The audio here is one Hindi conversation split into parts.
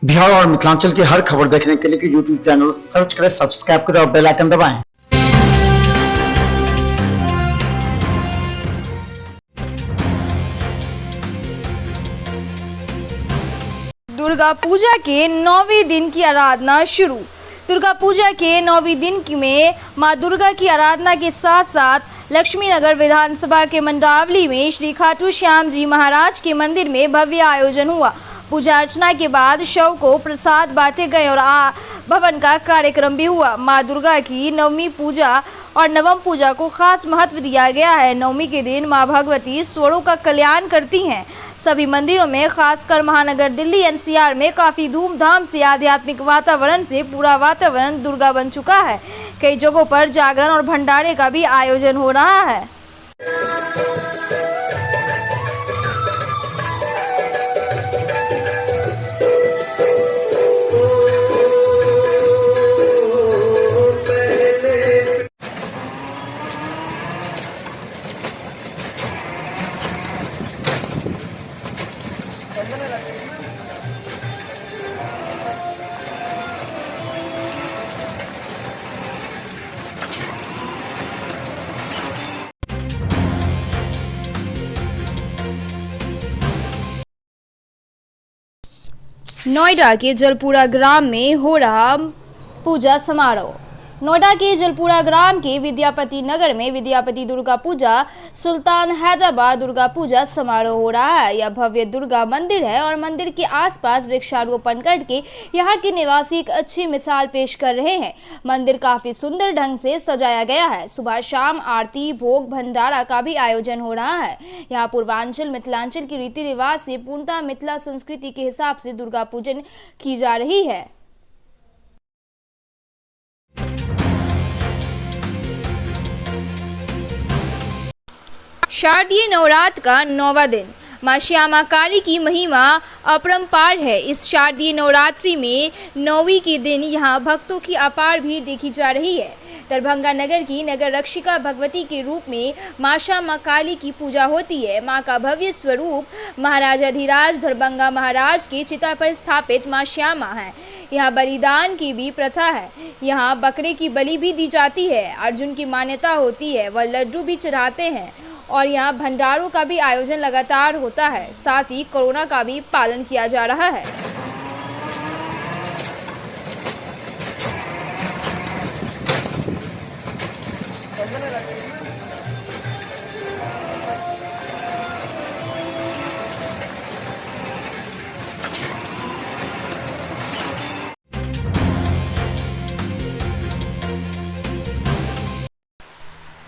बिहार और मिथिलांचल की हर खबर देखने के लिए यूट्यूब चैनल सर्च करें, सब्सक्राइब करें और बेल आइकन दबाएं। दुर्गा पूजा के 9वें दिन की आराधना शुरू। दुर्गा पूजा के 9वें दिन में मां दुर्गा की आराधना के साथ साथ लक्ष्मी नगर विधानसभा के मंडावली में श्री खाटू श्याम जी महाराज के मंदिर में भव्य आयोजन हुआ। पूजा अर्चना के बाद शव को प्रसाद बांटे गए और भवन का कार्यक्रम भी हुआ। मां दुर्गा की नवमी पूजा और नवम पूजा को खास महत्व दिया गया है। नवमी के दिन मां भगवती स्वरों का कल्याण करती हैं। सभी मंदिरों में खासकर महानगर दिल्ली एनसीआर में काफी धूमधाम से आध्यात्मिक वातावरण से पूरा वातावरण दुर्गा बन चुका है। कई जगहों पर जागरण और भंडारे का भी आयोजन हो रहा है। नोएडा के जलपुरा ग्राम में हो रहा पूजा समारोह। नोएडा के जलपुरा ग्राम के विद्यापति नगर में विद्यापति दुर्गा पूजा सुल्तान हैदराबाद दुर्गा पूजा समारोह हो रहा है। यह भव्य दुर्गा मंदिर है और मंदिर के आसपास वृक्षारोपण करके यहाँ के निवासी एक अच्छी मिसाल पेश कर रहे हैं। मंदिर काफी सुंदर ढंग से सजाया गया है। सुबह शाम आरती, भोग, भंडारा का भी आयोजन हो रहा है। यहाँ पूर्वांचल मिथिलांचल की रीति रिवाज से पूर्णतः मिथिला संस्कृति के हिसाब से दुर्गा पूजन की जा रही है। शारदीय नवरात्र का 9वां दिन। मां श्यामा काली की महिमा अपरंपार है। इस शारदीय नवरात्रि में 9वीं के दिन यहां भक्तों की अपार भीड़ देखी जा रही है। दरभंगा नगर की नगर रक्षिका भगवती के रूप में मां श्यामा काली की पूजा होती है। मां का भव्य स्वरूप महाराजाधिराज दरभंगा महाराज के चिता पर स्थापित मां श्यामा है। यहाँ बलिदान की भी प्रथा है। यहाँ बकरे की बलि भी दी जाती है। अर्जुन की मान्यता होती है। वह लड्डू भी चढ़ाते हैं और यहाँ भंडारों का भी आयोजन लगातार होता है। साथ ही कोरोना का भी पालन किया जा रहा है।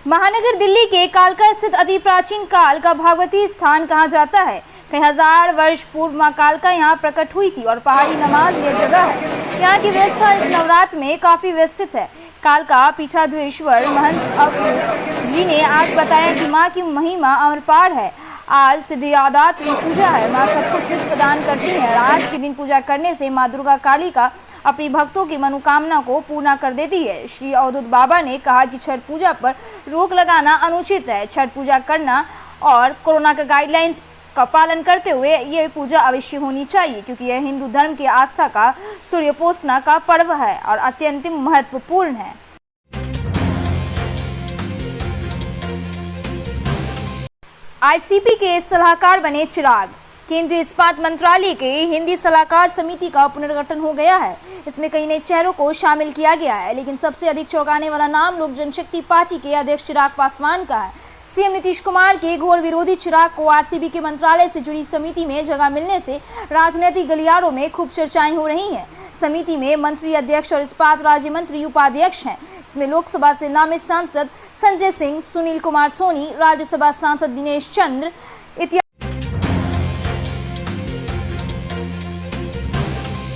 महानगर दिल्ली के कालका स्थित अति प्राचीन काल का भागवती स्थान कहा जाता है। कई हजार वर्ष पूर्व मां कालका यहाँ प्रकट हुई थी और पहाड़ी नमाज यह जगह है। यहाँ की व्यवस्था इस नवरात्र में काफी व्यवस्थित है। कालका पीठाधीश्वर महंत अवधूत जी ने आज बताया कि माँ की महिमा अमरपार है। आज सिद्धिदात्री पूजा है। माँ सबको सिद्ध प्रदान करती है और आज के दिन पूजा करने से माँ दुर्गा काली का अपनी भक्तों की मनोकामना को पूर्ण कर देती है। श्री अवधूत बाबा ने कहा कि छठ पूजा पर रोक लगाना अनुचित है। छठ पूजा करना और कोरोना का गाइडलाइंस का पालन करते हुए ये पूजा अवश्य होनी चाहिए, क्योंकि यह हिंदू धर्म की आस्था का सूर्योपासना का पर्व है और अत्यंत महत्वपूर्ण है। आईसीपी के सलाहकार बने चिराग। केंद्रीय इस्पात मंत्रालय के हिंदी सलाहकार समिति का पुनर्गठन हो गया है। इसमें कई नए चेहरों को शामिल किया गया है, लेकिन सबसे अधिक चौंकाने वाला नाम लोक जनशक्ति पार्टी के अध्यक्ष चिराग पासवान का है। सीएम नीतीश कुमार के घोर विरोधी चिराग को आरसीबी के मंत्रालय से जुड़ी समिति में जगह मिलने से राजनीतिक गलियारों में खूब चर्चाएं हो रही हैं। समिति में मंत्री अध्यक्ष और इस्पात राज्य मंत्री उपाध्यक्ष हैं। इसमें लोकसभा से नामित सांसद संजय सिंह, सुनील कुमार सोनी, राज्यसभा सांसद दिनेश चंद्र इत्यादि